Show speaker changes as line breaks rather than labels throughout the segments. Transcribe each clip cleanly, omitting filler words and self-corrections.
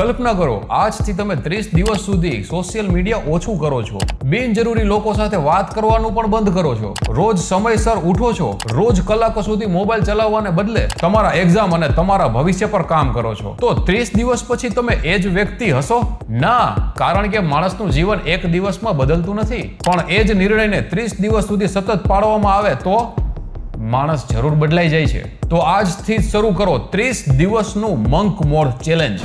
કલ્પના કરો, આજથી તમે 30 દિવસ સુધી સોશિયલ મીડિયા ઓછું કરો છો, બિનજરૂરી લોકો સાથે વાત કરવાનું પણ બંધ કરો છો, રોજ સમયસર ઉઠો છો, રોજ કલાકો સુધી મોબાઈલ ચલાવવાને બદલે તમારા એક્ઝામ અને તમારા ભવિષ્ય પર કામ કરો છો, તો 30 દિવસ પછી તમે એ જ વ્યક્તિ હશો? ના, કારણ કે માણસનું જીવન એક દિવસમાં બદલતું નથી, પણ એ જ નિર્ણયને 30 દિવસ સુધી સતત પાળવામાં આવે તો માણસ જરૂર બદલાઈ જાય છે. તો આજથી જ શરૂ કરો 30 દિવસનું મંક મોડ ચેલેન્જ.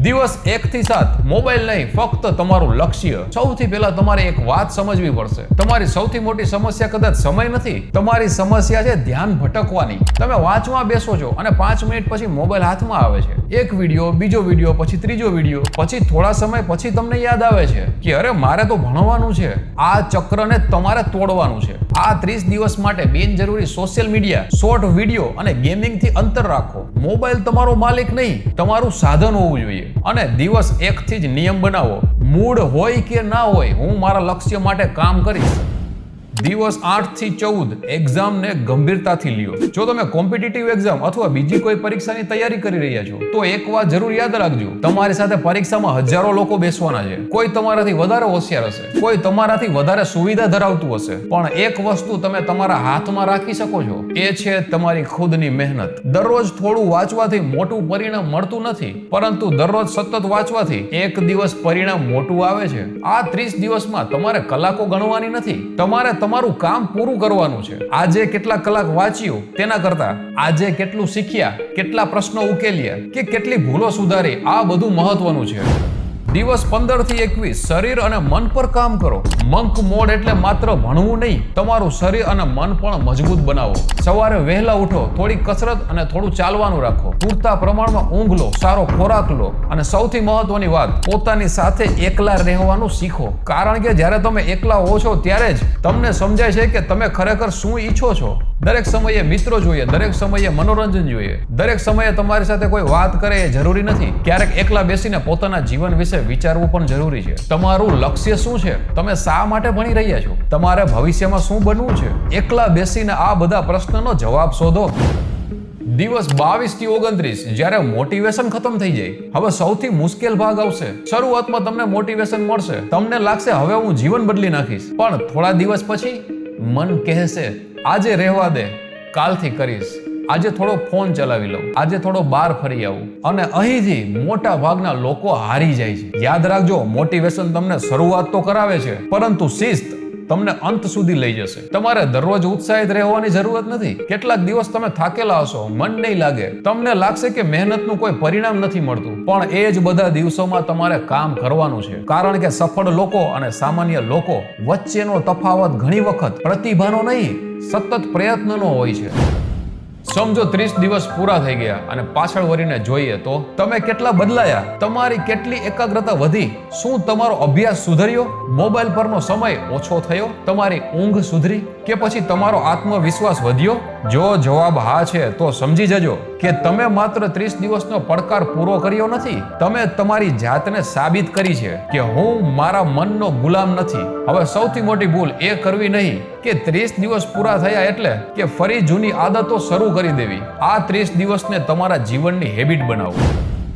દિવસ 1 થી 7 મોબાઈલ નહીં, ફક્ત તમારું લક્ષ્ય. સૌથી પહેલા તમારે એક વાત સમજવી પડશે. તમારી સૌથી મોટી સમસ્યા કદાચ સમય નથી, તમારી સમસ્યા છે ધ્યાન ભટકવાની. તમે વાંચવા બેસો છો અને 5 મિનિટ પછી મોબાઈલ હાથમાં આવે છે. એક વિડીયો, બીજો વિડીયો, પછી ત્રીજો વિડીયો, પછી થોડા સમય પછી તમને યાદ આવે છે કે અરે મારે તો ભણવાનું છે. આ ચક્રને તમારે તોડવાનું છે. આ 30 દિવસ માટે બિનજરૂરી સોશિયલ મીડિયા, શોર્ટ વિડીયો અને ગેમિંગથી અંતર રાખો. મોબાઈલ તમારો માલિક નહીં, તમારું સાધન હોવું જોઈએ. અને દિવસ 1 થી જ નિયમ બનાવો. મૂડ હોય કે ના હોય, હું મારા લક્ષ્ય માટે કામ કરીશ. દિવસ 8 થી 14 એક્ઝામને ગંભીરતાથી લ્યો. જો તમે કોમ્પિટિટિવ એક્ઝામ અથવા બીજી કોઈ પરીક્ષાની તૈયારી કરી રહ્યા છો તો એક વાત જરૂર યાદ રાખજો, તમારી સાથે પરીક્ષામાં હજારો લોકો બેસવાના છે. કોઈ તમારાથી વધારે હોશિયાર હશે, કોઈ તમારાથી વધારે સુવિધા ધરાવતું હશે, પણ એક વસ્તુ તમે તમારા હાથમાં રાખી શકો છો, એ છે તમારી ખુદની મહેનત. દરરોજ થોડું વાંચવાથી મોટું પરિણામ મળતું નથી, પરંતુ દરરોજ સતત વાંચવાથી એક દિવસ પરિણામ મોટું આવે છે. આ 30 દિવસમાં તમારે કલાકો ગણવાની નથી, તમારે તમારું કામ પૂરું કરવાનું છે. આજે કેટલા કલાક વાંચ્યું તેના કરતા આજે કેટલું શીખ્યા, કેટલા પ્રશ્નો ઉકેલ્યા કે કેટલી ભૂલો સુધારી, આ બધું મહત્વનું છે. દિવસ 15 થી 21 શરીર અને મન પર કામ કરો. મંક મોડ એટલે માત્ર ભણવું નહીં, તમારું શરીર અને મન પણ મજબૂત બનાવો. સવારે વહેલા ઉઠો, થોડી કસરત અને થોડું ચાલવાનું રાખો, પૂરતા પ્રમાણમાં ઊંઘ લો, સારો ખોરાક લો અને સૌથી મહત્વની વાત, પોતાની સાથે એકલા રહેવાનું શીખો. કારણ કે જ્યારે તમે એકલા હો છો ત્યારે જ તમને સમજાય છે કે તમે ખરેખર શું ઈચ્છો છો. દરેક સમયે મિત્રો જોઈએ, દરેક સમયે મનોરંજન જોઈએ, દરેક સમયે તમારી સાથે કોઈ વાત કરે એ જરૂરી નથી. ક્યારેક એકલા બેસીને પોતાના જીવન વિશે વિચારવું પણ જરૂરી છે. તમારું લક્ષ્ય શું છે? તમે શા માટે ભણી રહ્યા છો? તમારે ભવિષ્યમાં શું બનવું છે? એકલા બેસીને આ બધા પ્રશ્નનો જવાબ શોધો. દિવસ 22 થી 29 જ્યારે મોટિવેશન ખતમ થઈ જાય, હવે સૌથી મુશ્કેલ ભાગ આવશે. શરૂઆતમાં તમને મોટિવેશન મળશે, તમને લાગશે હવે હું જીવન બદલી નાખીશ, પણ થોડા દિવસ પછી મન કહેશે આજે રહેવા દે, કાલથી કરીશ. આજે થોડો ફોન ચલાવી લઉં, આજે થોડો બહાર ફરી આવું. અને અહીંથી મોટા ભાગના લોકો હારી જાય છે. યાદ રાખજો, મોટિવેશન તમને શરૂઆત તો કરાવે છે, પરંતુ શિસ્ત તમને અંત સુધી લઈ જશે. તમારે દરરોજ ઉત્સાહિત રહેવાની જરૂરત નથી. કેટલાક દિવસ તમે થાકેલા હશો, મન નહીં લાગે, તમને લાગશે કે મહેનતનું કોઈ પરિણામ નથી મળતું, પણ એ જ બધા દિવસોમાં તમારે કામ કરવાનું છે. કારણ કે સફળ લોકો અને સામાન્ય લોકો વચ્ચેનો તફાવત ઘણી વખત પ્રતિભાનો નહીં, સતત પ્રયત્નનો હોય છે. સમજો 30 દિવસ પૂરા થઈ ગયા અને પાછળ વળીને જોઈએ તો તમે કેટલા બદલાયા, તમારી કેટલી એકાગ્રતા વધી, શું તમારો અભ્યાસ સુધર્યો, મોબાઈલ પરનો સમય ઓછો થયો, તમારી ઊંઘ સુધરી કે પછી તમારો આત્મવિશ્વાસ વધ્યો? જો જવાબ હા છે તો સમજી જજો કે તમે માત્ર 30 દિવસનો પડકાર પૂરો કર્યો નથી, તમે તમારી જાતને સાબિત કરી છે કે હું મારા મનનો ગુલામ નથી. હવે સૌથી મોટી ભૂલ એ કરવી નહીં કે 30 દિવસ પૂરા થયા એટલે કે ફરી જૂની આદતો શરૂ કરી દેવી. આ 30 દિવસને તમારા જીવનની હેબિટ બનાવો.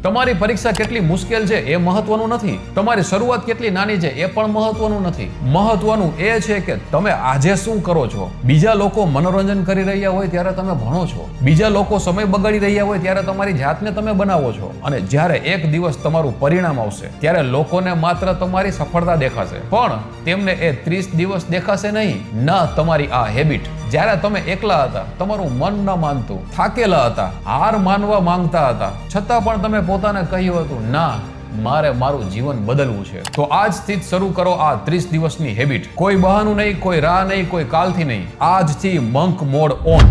તમારી પરીક્ષા કેટલી મુશ્કેલ છે એ મહત્વનું નથી, તમારી શરૂઆત કેટલી નાની છે એ પણ મહત્વનું નથી. મહત્વનું એ છે કે તમે આજે શું કરો છો. બીજા લોકો મનોરંજન કરી રહ્યા હોય ત્યારે તમે ભણો છો, બીજા લોકો સમય બગાડી રહ્યા હોય ત્યારે તમારી જાતને તમે બનાવો છો. અને જ્યારે એક દિવસ તમારું પરિણામ આવશે ત્યારે લોકોને માત્ર તમારી સફળતા દેખાશે, પણ તેમને એ 30 દિવસ દેખાશે નહીં, ના તમારી આ હેબિટ. જ્યારે તમે એકલા હતા, તમારું મન ન માનતું, થાકેલા હતા, હાર માનવા માંગતા હતા, છતાં પણ તમે પોતાને કહ્યું હતું ના, મારે મારું જીવન બદલવું છે. તો આજથી જ શરૂ કરો આ 30 દિવસની હેબિટ. કોઈ બહાનું નહીં, કોઈ રાહ નહીં, કોઈ કાલથી નહીં. આજથી મંક મોડ ઓન.